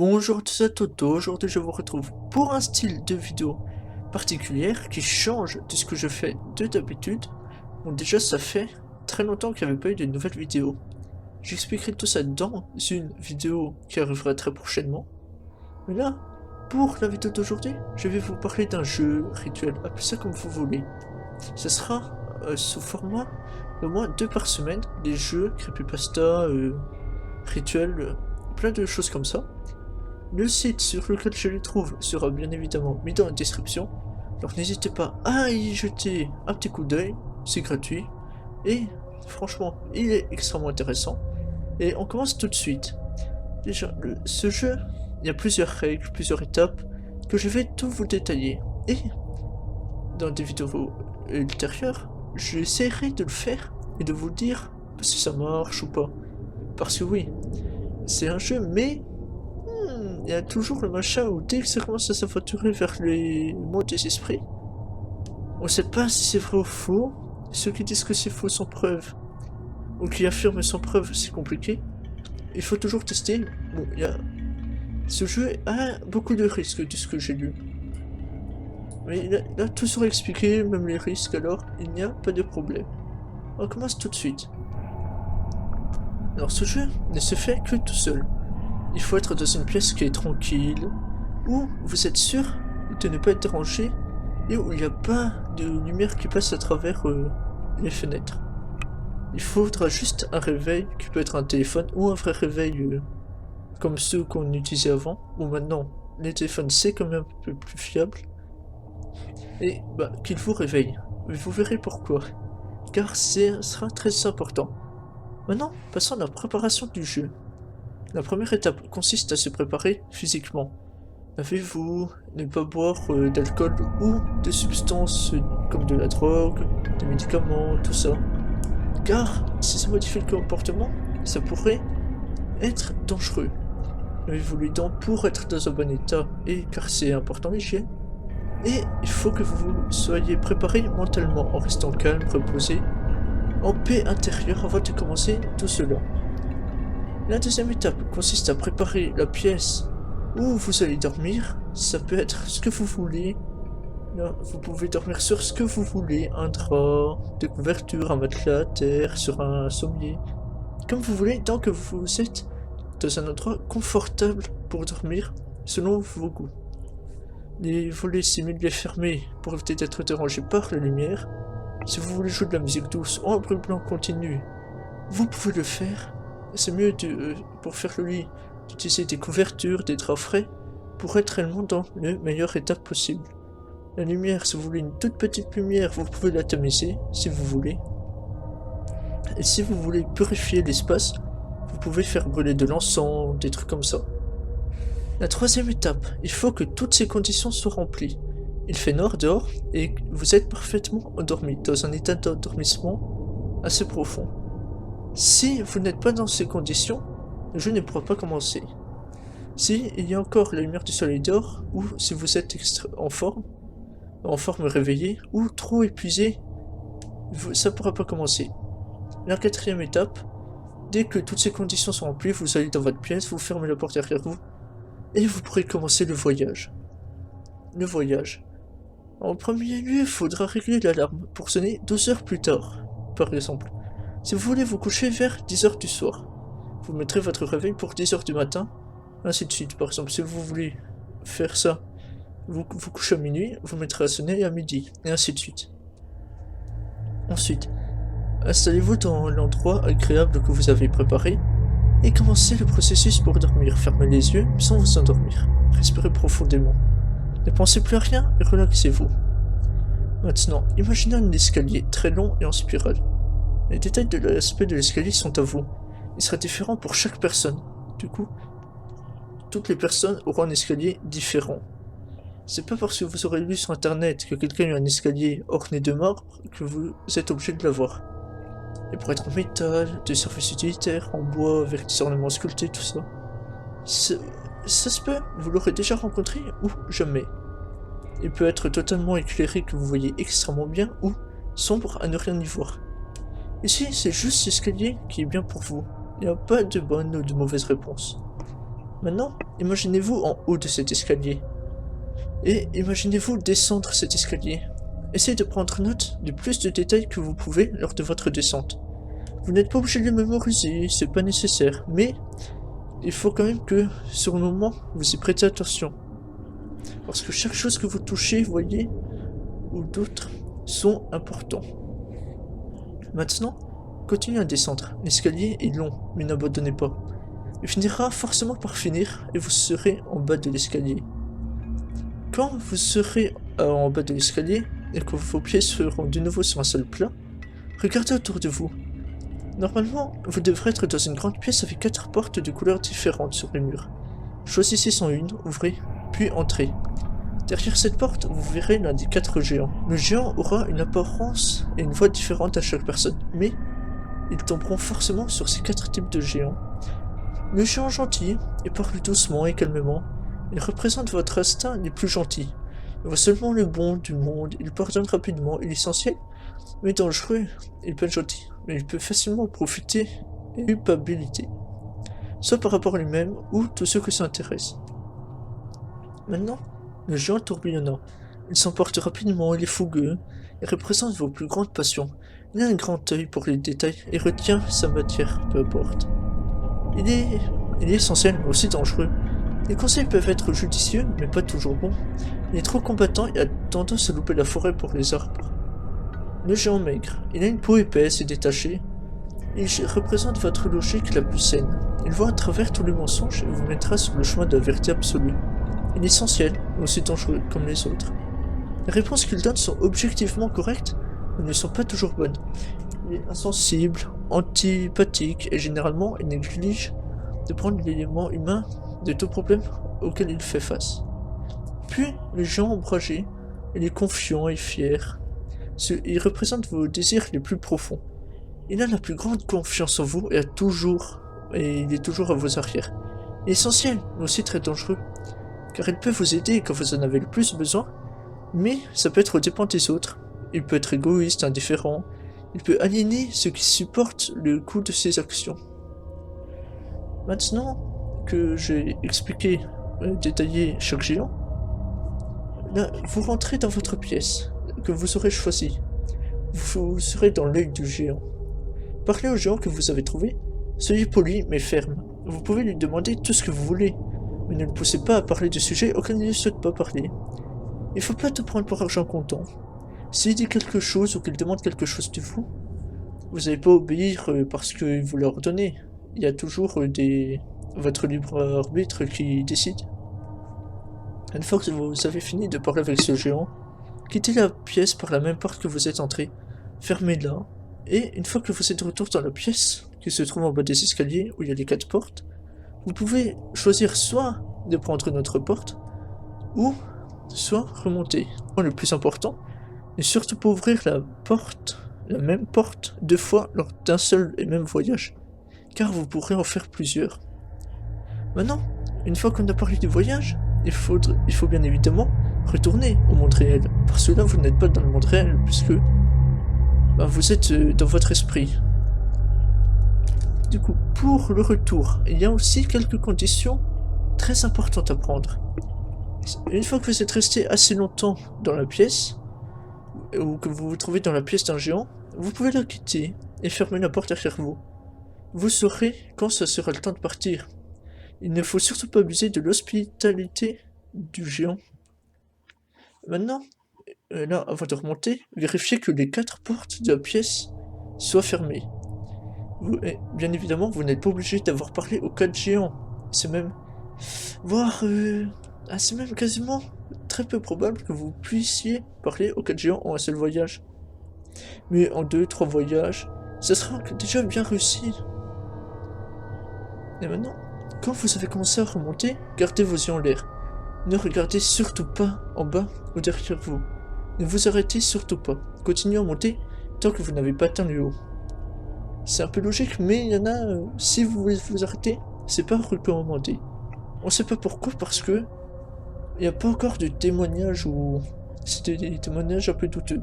Bonjour à tous à toutes, aujourd'hui je vous retrouve pour un style de vidéo particulier qui change de ce que je fais de d'habitude. Bon, déjà ça fait très longtemps qu'il n'y avait pas eu de nouvelles vidéos. J'expliquerai tout ça dans une vidéo qui arrivera très prochainement. Mais là, pour la vidéo d'aujourd'hui, je vais vous parler d'un jeu rituel, appelez ça comme vous voulez. Ce sera sous format au moins 2 par semaine, des jeux, creepypasta, rituels, plein de choses comme ça. Le site sur lequel je les trouve sera bien évidemment mis dans la description, alors n'hésitez pas à y jeter un petit coup d'œil, c'est gratuit, et franchement, il est extrêmement intéressant. Et on commence tout de suite. Déjà, ce jeu, il y a plusieurs règles, plusieurs étapes, que je vais tout vous détailler. Et dans des vidéos ultérieures, j'essaierai de le faire et de vous dire si ça marche ou pas. Parce que oui, c'est un jeu, mais il y a toujours le machin où dès que ça commence à s'aventurer vers les mots des esprits, on sait pas si c'est vrai ou faux. Ceux qui disent que c'est faux sans preuve, ou qui affirment sans preuve, c'est compliqué. Il faut toujours tester. Bon, ce jeu a beaucoup de risques de ce que j'ai lu. Mais il a toujours expliqué, même les risques, alors il n'y a pas de problème. On commence tout de suite. Alors ce jeu ne se fait que tout seul. Il faut être dans une pièce qui est tranquille, où vous êtes sûr de ne pas être dérangé, et où il n'y a pas de lumière qui passe à travers les fenêtres. Il faudra juste un réveil, qui peut être un téléphone, ou un vrai réveil comme ceux qu'on utilisait avant, ou maintenant, les téléphones c'est quand même un peu plus fiable, et bah, qu'il vous réveille. Vous verrez pourquoi, car ce sera très important. Maintenant, passons à la préparation du jeu. La première étape consiste à se préparer physiquement. Lavez-vous, ne pas boire d'alcool ou de substances comme de la drogue, des médicaments, tout ça. Car si ça modifie le comportement, ça pourrait être dangereux. Lavez-vous les dents pour être dans un bon état, et car c'est important l'hygiène. Et il faut que vous soyez préparé mentalement en restant calme, reposé, en paix intérieure avant de commencer tout cela. La deuxième étape consiste à préparer la pièce où vous allez dormir. Ça peut être ce que vous voulez. Là, vous pouvez dormir sur ce que vous voulez, un drap, des couvertures, un matelas, terre, sur un sommier. Comme vous voulez, tant que vous êtes dans un endroit confortable pour dormir, selon vos goûts. Les volets simulés fermés pour éviter d'être dérangé par la lumière. Si vous voulez jouer de la musique douce ou un bruit blanc continu, vous pouvez le faire. C'est mieux pour faire le lit d'utiliser des couvertures, des draps frais, pour être réellement dans le meilleur état possible. La lumière, si vous voulez une toute petite lumière, vous pouvez la tamiser, si vous voulez. Et si vous voulez purifier l'espace, vous pouvez faire brûler de l'encens, des trucs comme ça. La troisième étape, il faut que toutes ces conditions soient remplies. Il fait noir dehors, et vous êtes parfaitement endormi, dans un état d'endormissement assez profond. Si vous n'êtes pas dans ces conditions, le jeu ne pourra pas commencer. Si il y a encore la lumière du soleil dehors, ou si vous êtes en forme réveillée, ou trop épuisé, ça ne pourra pas commencer. La quatrième étape, dès que toutes ces conditions sont remplies, vous allez dans votre pièce, vous fermez la porte derrière vous, et vous pourrez commencer le voyage. Le voyage. En premier lieu, il faudra régler l'alarme pour sonner 12 heures plus tard, par exemple. Si vous voulez vous coucher vers 10 heures du soir, vous mettrez votre réveil pour 10 heures du matin, ainsi de suite. Par exemple, si vous voulez faire ça, vous couchez à minuit, vous mettrez à sonner à midi, et ainsi de suite. Ensuite, installez-vous dans l'endroit agréable que vous avez préparé, et commencez le processus pour dormir. Fermez les yeux sans vous endormir. Respirez profondément. Ne pensez plus à rien et relaxez-vous. Maintenant, imaginez un escalier très long et en spirale. Les détails de l'aspect de l'escalier sont à vous. Il sera différent pour chaque personne. Du coup, toutes les personnes auront un escalier différent. C'est pas parce que vous aurez lu sur internet que quelqu'un a eu un escalier orné de marbre que vous êtes obligé de l'avoir. Il pourrait être en métal, de surface utilitaire, en bois, avec des ornements sculptés, tout ça. Ça se peut, vous l'aurez déjà rencontré ou jamais. Il peut être totalement éclairé que vous voyez extrêmement bien ou sombre à ne rien y voir. Ici, c'est juste l'escalier qui est bien pour vous. Il n'y a pas de bonne ou de mauvaise réponse. Maintenant, imaginez-vous en haut de cet escalier. Et imaginez-vous descendre cet escalier. Essayez de prendre note du plus de détails que vous pouvez lors de votre descente. Vous n'êtes pas obligé de le mémoriser, c'est pas nécessaire, mais il faut quand même que, sur le moment, vous y prêtez attention. Parce que chaque chose que vous touchez, voyez, ou d'autres, sont importants. Maintenant, continuez à descendre. L'escalier est long, mais n'abandonnez pas. Il finira forcément par finir et vous serez en bas de l'escalier. Quand vous serez en bas de l'escalier et que vos pieds seront de nouveau sur un sol plat, regardez autour de vous. Normalement, vous devrez être dans une grande pièce avec 4 portes de couleurs différentes sur les murs. Choisissez-en une, ouvrez, puis entrez. Derrière cette porte, vous verrez l'un des 4 géants. Le géant aura une apparence et une voix différentes à chaque personne, mais ils tomberont forcément sur ces 4 types de géants. Le géant gentil, il parle doucement et calmement. Il représente votre instinct les plus gentils. Il voit seulement le bon du monde, il pardonne rapidement, il est essentiel, mais dangereux. Il peut être gentil, mais il peut facilement profiter et culpabilité, soit par rapport à lui-même ou tous ceux que ça intéresse. Maintenant, le géant tourbillonnant. Il s'emporte rapidement, il est fougueux, il représente vos plus grandes passions. Il a un grand œil pour les détails et retient sa matière, peu importe. Il est essentiel, mais aussi dangereux. Les conseils peuvent être judicieux, mais pas toujours bons. Il est trop combattant et a tendance à louper la forêt pour les arbres. Le géant maigre. Il a une peau épaisse et détachée. Il représente votre logique la plus saine. Il voit à travers tous les mensonges et vous mettra sur le chemin de la vérité absolue. Il est essentiel, mais aussi dangereux, comme les autres. Les réponses qu'il donne sont objectivement correctes, mais ne sont pas toujours bonnes. Il est insensible, antipathique et généralement il néglige de prendre l'élément humain de tout problème auquel il fait face. Puis, le géant ombragé, il est confiant et fier. Il représente vos désirs les plus profonds. Il a la plus grande confiance en vous et il est toujours à vos arrières. Il est essentiel, mais aussi très dangereux, car il peut vous aider quand vous en avez le plus besoin, mais ça peut être aux dépens des autres. Il peut être égoïste, indifférent, il peut aliéner ceux qui supportent le coût de ses actions. Maintenant que j'ai expliqué, détaillé chaque géant, là, vous rentrez dans votre pièce, que vous aurez choisie. Vous serez dans l'œil du géant. Parlez au géant que vous avez trouvé, soyez poli mais ferme. Vous pouvez lui demander tout ce que vous voulez, mais ne le poussez pas à parler de sujets auxquels il ne souhaite pas parler. Il ne faut pas tout prendre pour argent comptant. S'il dit quelque chose ou qu'il demande quelque chose de vous, vous n'allez pas obéir parce que vous leur donnez. Il y a toujours votre libre arbitre qui décide. Une fois que vous avez fini de parler avec ce géant, quittez la pièce par la même porte que vous êtes entré, fermez-la, et une fois que vous êtes de retour dans la pièce, qui se trouve en bas des escaliers où il y a les 4 portes, vous pouvez choisir soit de prendre une autre porte, ou soit remonter. Le plus important, n'est surtout pas ouvrir la même porte 2 fois lors d'un seul et même voyage, car vous pourrez en faire plusieurs. Maintenant, une fois qu'on a parlé du voyage, il faut bien évidemment retourner au monde réel, parce que là vous n'êtes pas dans le monde réel, puisque vous êtes dans votre esprit. Du coup, pour le retour, il y a aussi quelques conditions très importantes à prendre. Une fois que vous êtes resté assez longtemps dans la pièce, ou que vous vous trouvez dans la pièce d'un géant, vous pouvez la quitter et fermer la porte derrière vous. Vous saurez quand ce sera le temps de partir. Il ne faut surtout pas abuser de l'hospitalité du géant. Maintenant, là, avant de remonter, vérifiez que les 4 portes de la pièce soient fermées. Bien évidemment, vous n'êtes pas obligé d'avoir parlé aux 4 géants. C'est même... c'est même quasiment très peu probable que vous puissiez parler aux 4 géants en un seul voyage. Mais en 2-3 voyages, ça sera déjà bien réussi. Et maintenant, quand vous avez commencé à remonter, gardez vos yeux en l'air. Ne regardez surtout pas en bas ou derrière vous. Ne vous arrêtez surtout pas. Continuez à monter tant que vous n'avez pas atteint le haut. C'est un peu logique, mais il y en a, si vous vous arrêtez, c'est pas recommandé. On sait pas pourquoi, parce que il n'y a pas encore de témoignages ou c'est des témoignages un peu douteux.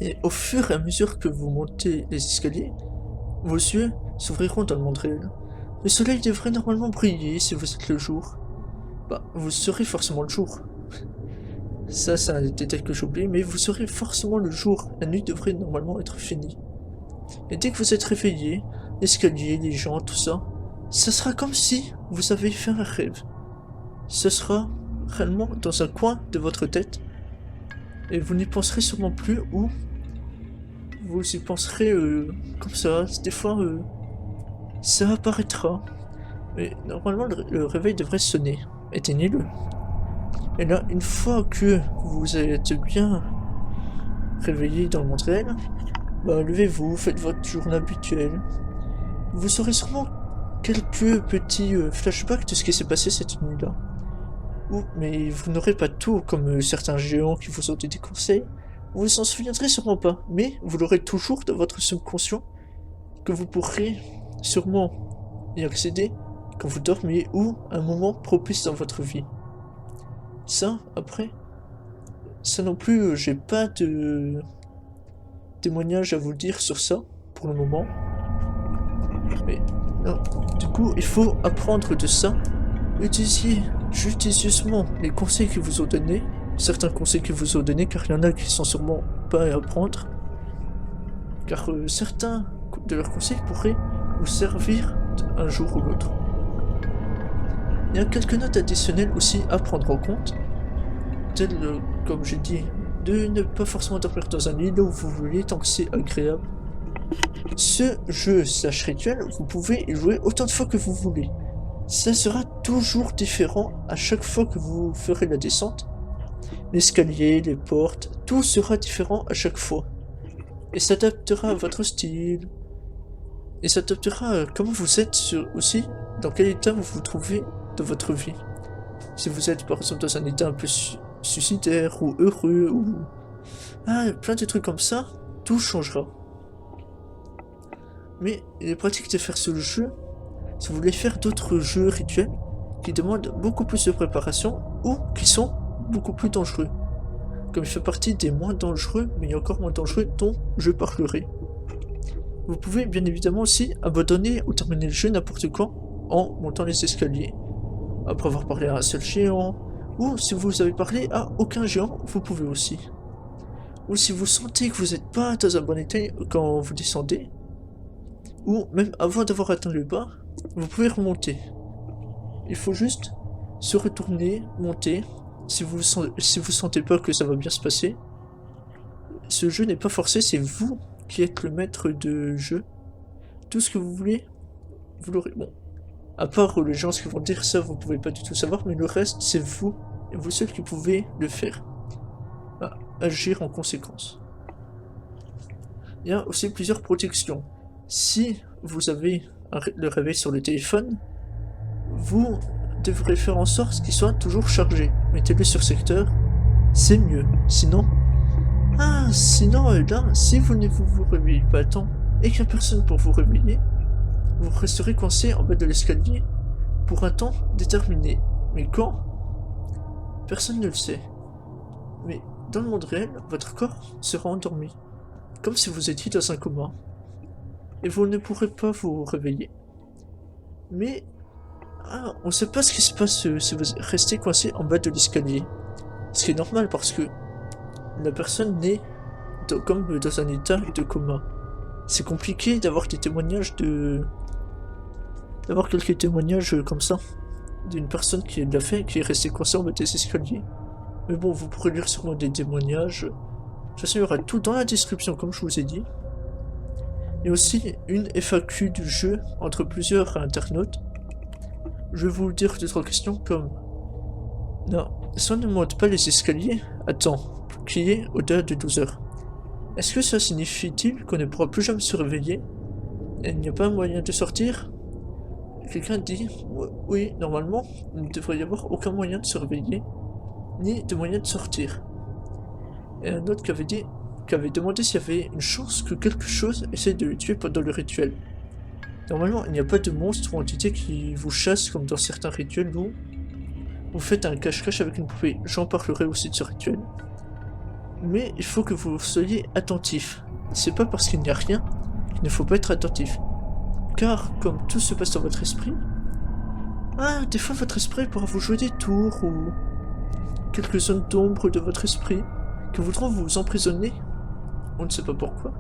Et au fur et à mesure que vous montez les escaliers, vos yeux s'ouvriront dans le monde réel. Le soleil devrait normalement briller si vous êtes le jour. Bah, vous serez forcément le jour. Ça, c'est un détail que j'oublie, mais vous serez forcément le jour. La nuit devrait normalement être finie. Et dès que vous êtes réveillé, l'escalier, les gens, tout ça, ça sera comme si vous avez fait un rêve. Ce sera réellement dans un coin de votre tête, et vous n'y penserez sûrement plus, ou vous y penserez comme ça. Des fois, ça apparaîtra. Mais normalement, le réveil devrait sonner. Éteignez-le. Et là, une fois que vous êtes bien réveillé dans le monde réel, bah, levez-vous, faites votre journée habituelle. Vous aurez sûrement quelques petits flashbacks de ce qui s'est passé cette nuit-là. Mais vous n'aurez pas tout comme certains géants qui vous ont donné des conseils. Vous vous en souviendrez sûrement pas, mais vous l'aurez toujours dans votre subconscient que vous pourrez sûrement y accéder quand vous dormiez ou à un moment propice dans votre vie. Ça, après, ça non plus, j'ai pas de témoignage à vous dire sur ça pour le moment. Mais non, du coup, il faut apprendre de ça. Utilisez judicieusement les conseils qu'ils vous ont donnés, certains conseils qu'ils vous ont donnés, car il y en a qui sont sûrement pas à apprendre. Car certains de leurs conseils pourraient vous servir un jour ou l'autre. Il y a quelques notes additionnelles aussi à prendre en compte, telles, comme j'ai dit, de ne pas forcément dormir dans un lit là où vous voulez tant que c'est agréable. Ce jeu / rituel, vous pouvez y jouer autant de fois que vous voulez. Ça sera toujours différent à chaque fois que vous ferez la descente. L'escalier, les portes, tout sera différent à chaque fois. Et s'adaptera à votre style. Et s'adaptera à comment vous êtes aussi, dans quel état vous vous trouvez dans votre vie. Si vous êtes par exemple dans un état un peu suicidaire ou heureux ou... plein de trucs comme ça, tout changera. Mais il est pratique de faire ce jeu si vous voulez faire d'autres jeux rituels qui demandent beaucoup plus de préparation ou qui sont beaucoup plus dangereux. Comme il fait partie des moins dangereux, mais il y a encore moins dangereux dont je parlerai. Vous pouvez bien évidemment aussi abandonner ou terminer le jeu n'importe quand en montant les escaliers. Après avoir parlé à un seul géant, ou si vous avez parlé à aucun géant, vous pouvez aussi. Ou si vous sentez que vous n'êtes pas dans un bon état quand vous descendez, ou même avant d'avoir atteint le bas, vous pouvez remonter. Il faut juste se retourner, monter. Si vous sentez pas que ça va bien se passer, ce jeu n'est pas forcé, c'est vous qui êtes le maître de jeu. Tout ce que vous voulez, vous l'aurez. Bon, à part les gens qui vont dire ça, vous pouvez pas du tout savoir, mais le reste, c'est vous, et vous seul qui pouvez le faire. Agir en conséquence. Il y a aussi plusieurs protections. Si vous avez le réveil sur le téléphone, vous devrez faire en sorte qu'il soit toujours chargé. Mettez-le sur secteur, c'est mieux. Sinon, là, si vous ne vous réveillez pas à temps et qu'il n'y a personne pour vous réveiller, vous resterez coincé en bas de l'escalier pour un temps déterminé. Mais quand? Personne ne le sait. Mais dans le monde réel, votre corps sera endormi, comme si vous étiez dans un coma. Et vous ne pourrez pas vous réveiller. Mais on ne sait pas ce qui se passe si vous restez coincé en bas de l'escalier. Ce qui est normal parce que la personne n'est comme dans un état de coma. C'est compliqué d'avoir des témoignages d'avoir quelques témoignages comme ça d'une personne qui l'a fait, qui est restée coincée en bas des escaliers. Mais bon, vous pourrez lire sûrement des témoignages. De toute façon, il y aura tout dans la description, comme je vous ai dit. Il y a aussi une FAQ du jeu entre plusieurs internautes. Je vais vous dire 2-3 questions comme... Non, si on ne monte pas les escaliers, attends, qui est au-delà de 12 heures. Est-ce que ça signifie-t-il qu'on ne pourra plus jamais se réveiller? Et il n'y a pas moyen de sortir? Quelqu'un dit, oui, normalement, il ne devrait y avoir aucun moyen de se réveiller, ni de moyen de sortir. Et un autre qui avait demandé s'il y avait une chance que quelque chose essaye de le tuer pendant le rituel. Normalement, il n'y a pas de monstre ou entité qui vous chasse comme dans certains rituels où vous faites un cache-cache avec une poupée. J'en parlerai aussi de ce rituel. Mais il faut que vous soyez attentif. C'est pas parce qu'il n'y a rien qu'il ne faut pas être attentif. car comme tout se passe dans votre esprit, des fois votre esprit pourra vous jouer des tours ou quelques zones d'ombre de votre esprit qui voudront vous emprisonner, on ne sait pas pourquoi,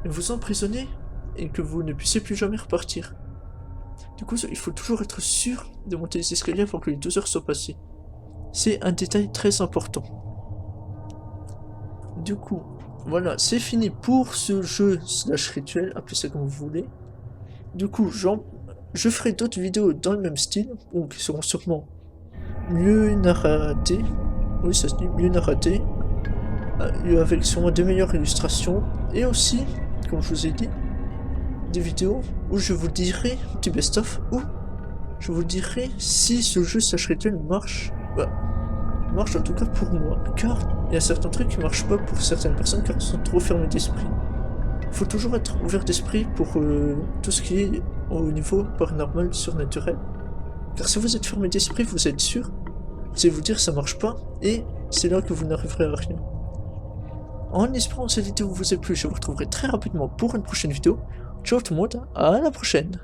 et vous emprisonner et que vous ne puissiez plus jamais repartir. Du coup, il faut toujours être sûr de monter les escaliers avant que les 2 heures soient passées. C'est un détail très important. Du coup, voilà, c'est fini pour ce jeu slash rituel, appelez ça comme vous voulez. Du coup, je ferai d'autres vidéos dans le même style, ou qui seront sûrement mieux narratées. Oui, ça se dit, mieux narratées. Avec sûrement de meilleures illustrations. Et aussi, comme je vous ai dit, des vidéos où je vous dirai, petit best-of, où je vous dirai si ce jeu slash rituel marche. Marche en tout cas pour moi, car il y a certains trucs qui marchent pas pour certaines personnes car elles sont trop fermées d'esprit. Il faut toujours être ouvert d'esprit pour tout ce qui est au niveau paranormal, surnaturel. Car si vous êtes fermé d'esprit, vous êtes sûr, c'est vous dire ça marche pas, et c'est là que vous n'arriverez à rien. En espérant que cette vidéo vous ait plu, je vous retrouverai très rapidement pour une prochaine vidéo. Ciao tout le monde, à la prochaine!